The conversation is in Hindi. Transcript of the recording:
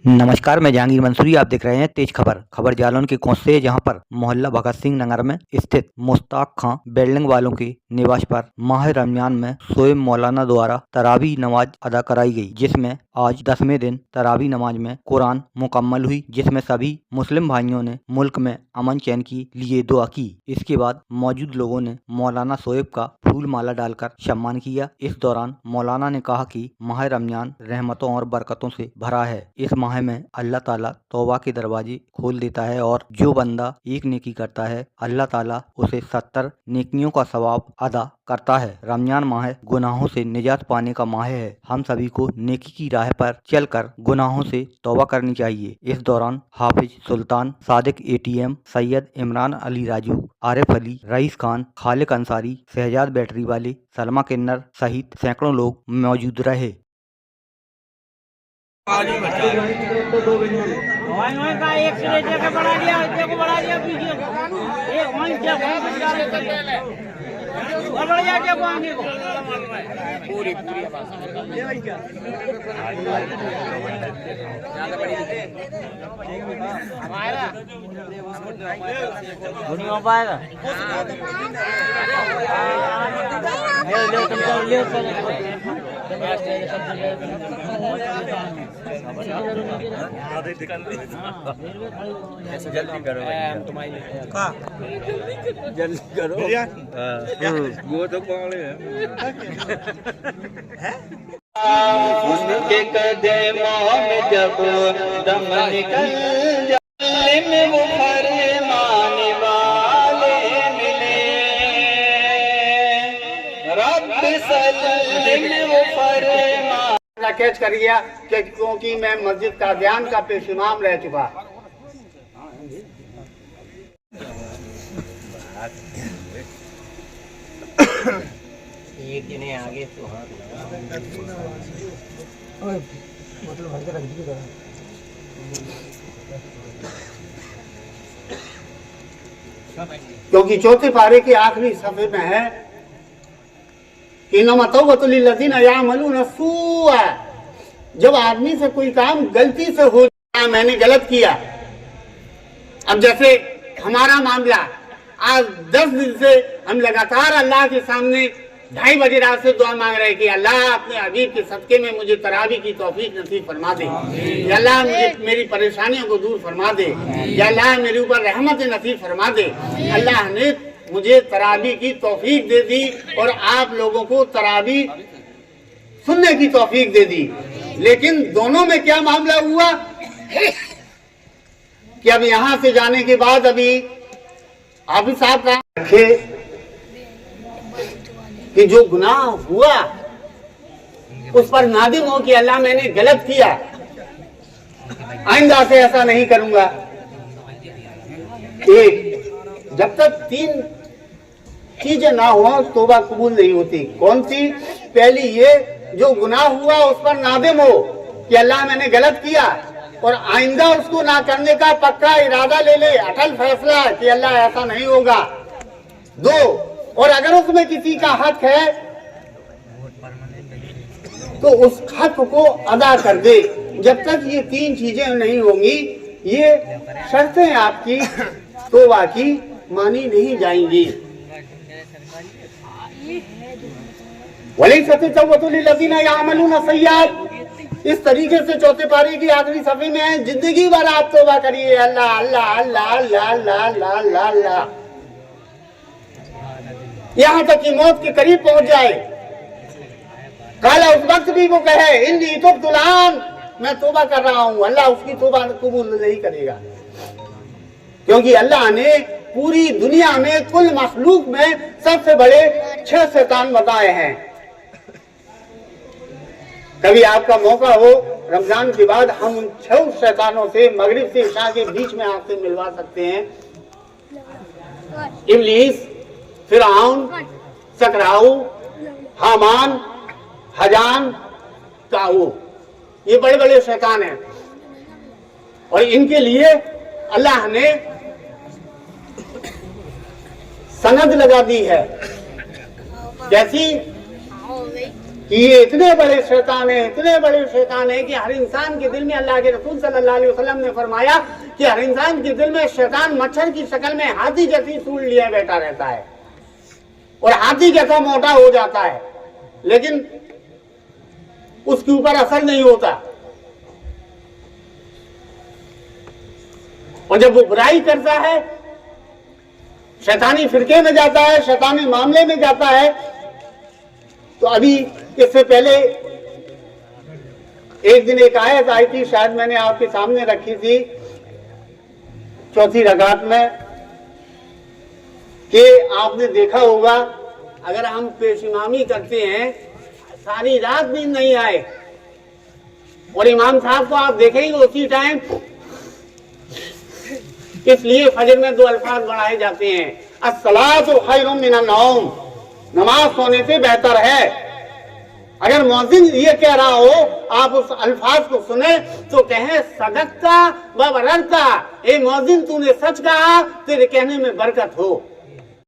नमस्कार, मैं जहांगीर मंसूरी। आप देख रहे हैं तेज खबर जालौन के कोंच से, जहां पर मोहल्ला भगत सिंह नगर में स्थित मुश्ताक खां बिल्डिंग वालों के निवास पर माह रमजान में शोएब मौलाना द्वारा तरावी नमाज अदा कराई गई, जिसमें आज 10वें दिन तरावी नमाज में कुरान मुकम्मल हुई, जिसमें सभी मुस्लिम भाइयों ने मुल्क में अमन चैन के लिए दुआ की। इसके बाद मौजूद लोगों ने मौलाना शोएब का फूल माला डालकर सम्मान किया। इस दौरान मौलाना ने कहा कि माह रमजान रहमतों और बरकतों से भरा है। इस माह में अल्लाह ताला तौबा के दरवाजे खोल देता है और जो बंदा एक नेकी करता है, अल्लाह ताला उसे 70 नेकियों का सवाब अदा करता है। रमजान माह गुनाहों से निजात पाने का माह है। हम सभी को नेकी की राह पर चलकर गुनाहों से तौबा करनी चाहिए। इस दौरान हाफिज सुल्तान, सादिक ATM, सैयद इमरान अली राजू, आरिफ अली, रईस खान, खालिक अंसारी, शहजाद बैटरी वाले, सलमा किन्नर सहित सैकड़ों लोग मौजूद रहे। जल्दी करो जल्दी करो वो तो उनके कदमों में जब दम निकल जाए में वो फरमाने वाले मिले, रब सल्लम वो फरमान कैच कर गया कि क्योंकि मैं मस्जिद का ध्यान का पेश इमाम रह चुका। एक जने आगे तो क्योंकि चौथे पारे के आखिरी सफे में है जब आदमी से कोई काम गलती से हो जाए, मैंने गलत किया। अब जैसे हमारा मामला, आज 10 दिन से हम लगातार अल्लाह के सामने 2:30 बजे रात से दुआ मांग रहे कि अल्लाह अपने हबीब के सदके में मुझे तरावी की तौफीक नसीब फरमा दे, या अल्लाह मुझे मेरी परेशानियों को दूर फरमा दे, या अल्लाह मेरे ऊपर रहमत नसीब फरमा दे। अल्लाह ने मुझे तरावी की तौफीक दे दी और आप लोगों को तरावी सुनने की तौफीक दे दी। लेकिन दोनों में क्या मामला हुआ कि अब यहां से जाने के बाद अभी हाफिज साहब का रखे कि जो गुनाह हुआ उस पर नादिम हो कि अल्लाह मैंने गलत किया, आइंदा से ऐसा नहीं करूंगा। एक, जब तक 3 चीजें ना हो तौबा कबूल नहीं होती। कौन सी? पहली ये, जो गुनाह हुआ उस पर नादिम हो कि अल्लाह मैंने गलत किया और आइंदा उसको ना करने का पक्का इरादा ले ले, अटल फैसला कि अल्लाह ऐसा नहीं होगा। 2, और अगर उसमें किसी का हक है तो उस हक को अदा कर दे। जब तक ये 3 चीजें नहीं होंगी, ये शर्तें आपकी तौबा की मानी नहीं जाएंगी। इस तरीके से चौथे पारी की आखिरी सफे में है, जिंदगी भर आप तौबा करिए, अल्लाह अल्लाह अल्लाह अल्लाह अल्लाह अल्लाह अल्लाह अल्लाह, यहाँ तक कि मौत के करीब पहुंच जाए। काला उस वक्त भी वो कहे इन्नी तुबतुलान, मैं तौबा कर रहा हूँ, अल्लाह उसकी तौबा कबूल नहीं करेगा। क्योंकि अल्लाह ने पूरी दुनिया में कुल मखलूक में सबसे बड़े 6 शैतान बताए हैं। कभी आपका मौका हो रमजान के बाद, हम उन 6 शैतानों से मगरिब से इशा के बीच में आपसे मिलवा सकते हैं। इब्लीस, फिरआउन, सकराऊ, हामान, हजान, काऊ, ये बड़े बड़े शैतान हैं और इनके लिए अल्लाह ने सनद लगा दी है। जैसी कि ये इतने बड़े शैतान है, इतने बड़े शैतान है कि हर इंसान के दिल में, अल्लाह के रसूल सल्लल्लाहु अलैहि वसल्लम ने फरमाया कि हर इंसान के दिल में शैतान मच्छर की शक्ल में हाथी जैसी सूंड लिए बैठा रहता है और हाथी जैसा मोटा हो जाता है, लेकिन उसके ऊपर असर नहीं होता। और जब वो बुराई करता है, शैतानी फिरके में जाता है, शैतानी मामले में जाता है, तो अभी इससे पहले एक दिन एक आयत आई थी, शायद मैंने आपके सामने रखी थी चौथी रकात में, कि आपने देखा होगा अगर हम पेशिमामी करते हैं, सारी रात नींद नहीं आए और इमाम साहब को आप देखेंगे उसी टाइम, इसलिए फजर में 2 अल्फाज बढ़ाए जाते हैं, अस्सलातु खैरुम मिनन नौम, नमाज सोने से बेहतर है। अगर मौजिन ये कह रहा हो, आप उस अल्फाज को सुने तो कहें सदकता व बररता, ए मौजिन तूने सच कहा, तेरे कहने में बरकत हो।